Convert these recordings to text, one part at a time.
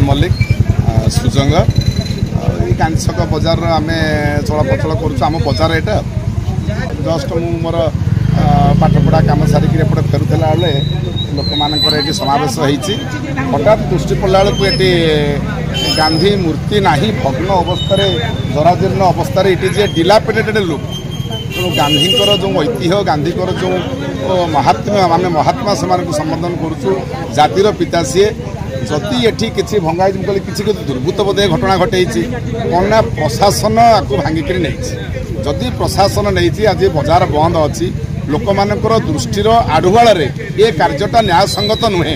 मल्लिक सुजंग गांधी छक बजार आम चलापचल करुम बजार यहाँ जस्ट मु मोर पाठपढ़ा कम सारिक फेरुला बेले लोक मानकर ये समावेश होती हठात दृष्टि पड़ा बेलू ये गांधी मूर्ति नहीं भग्न अवस्था जराजीर्ण अवस्था ये डिलापिडेटेड लुक तेणु गांधीकर जो ऐतिह्य गांधीकर जो महात्म्य आम महात्मा से संबोधन करुचु जातिर पिता सी जदि एठी किसी भंगाई कहली किसी दुर्भूत बोधे घटना घटे कौन ना प्रशासन आपको भांगिक नहीं जदि प्रशासन नहीं आज बजार बंद अच्छी लोक मानकर दृष्टिर आढ़ुआल ये कार्यटा न्यायसंगत नुहे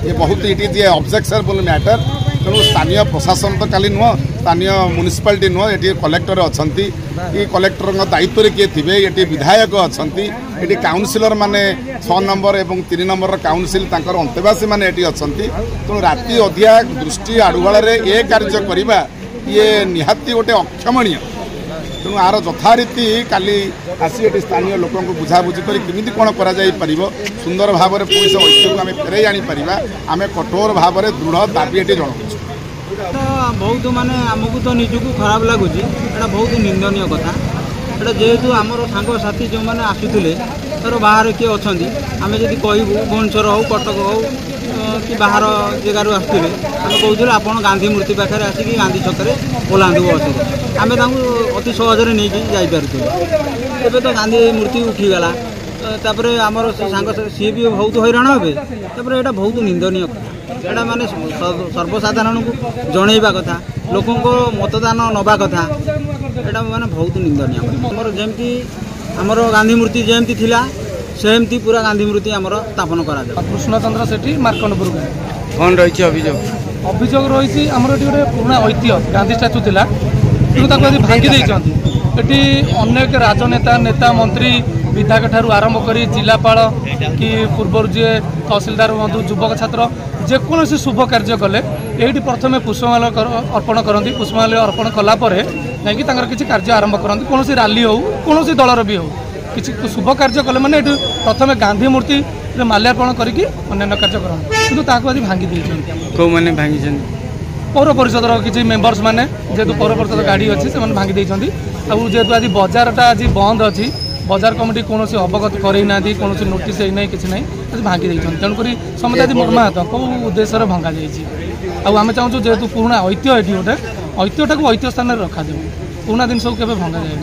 ये बहुत it is a objectionable matter तेणु स्थानीय प्रशासन तो खाली नुह स्थानीय म्युनिसिपालिटी नुह ये कलेक्टर अच्छा ये कलेक्टर दायित्व किए थे ये विधायक अच्छा ये काउनसिलर माने 6 नंबर और 3 नंबर काउनसिल अंतेवासी मैंने ये अच्छा तेणु राति अधिया दृष्टि आढ़ुआल ये कार्य करवा ये निहाती गोटे अक्षमणीय तेणु आर यथारीति काली आसी ये स्थानीय लोक बुझाबुझी करमी कौन कर सुंदर भाव में पुलिस ऐतिह्य आम फेरई आनीपर आम कठोर भाव में दृढ़ दाबी ये जनाऊँ बहुत माने आमको तो निजक खराब लगुच एटा बहुत निंदनीय कथा एटा जेहेतु आमर सांगसाथी जो मैंने आसुले तर बाहर किए अच्छा आम जब कहूँ भुवनेश्वर हो कटक हो कि बाहर जगार आसुले आम कहूँ आप गांधी मूर्ति पाखे आसिक गांधी छकरे ओह्लांतु बस आम अति सहजरे नहीं जापे एवं तो गांधी मूर्ति उठीगला तापर आमर सांग सी भी बहुत हैरान हे तापर यहाँ बहुत निंदनीय कथा एटा माने सर्वसाधारण को जनइबा कथा लोकों को मतदान नवा कथा एटा माने बहुत निंदनीय आमर जमती आमर गांधी मूर्ति जमती थिला सेमती पूरा गांधी मूर्ति आमर स्थापन करा कृष्णचंद्र सेठी मार्कंडपुर कौन रही अभियोग अभियोग रही आमर ये गोटे पुराना ऐतिह्य गांधी स्टाच्यू थिला कि भांगी देती अनेक राजनेता नेता मंत्री विधायक ठारू आरंभ कर जिलापाल कि पूर्व जी तहसिलदार बंधु युवक छात्र जेकोसी शुभ कार्य कले ये प्रथम पुष्पमाल अर्पण करती पुष्पमाल अर्पण कलापर जा कि कार्य आरंभ करती कौन रैली हो कौन दलर भी हो किसी शुभ कार्य कले मैंने प्रथम गांधी मूर्ति माल्यार्पण करके अन्य कार्य करते कि आज भांगी कौ मैंने भांगी पौर परिषद किसी मेम्बर्स मैंने जेहेतु पौर परिषद गाड़ी अच्छी से भांगी जेहेतु आज बजारटा आज बंद अच्छी बजार कमिटी कौन अवगत करना कौन नोटिस ना कि आज भांगी तेणुक समझे आज मर्माहत कौ उद्देश्य भंगा आम चाहूँ जेहेतु पुराना ऐतिह्य ये गोटे ऐतिह्यटा ऐतिह्य स्थान रखा पुराना जिन सब के भंगा जाए।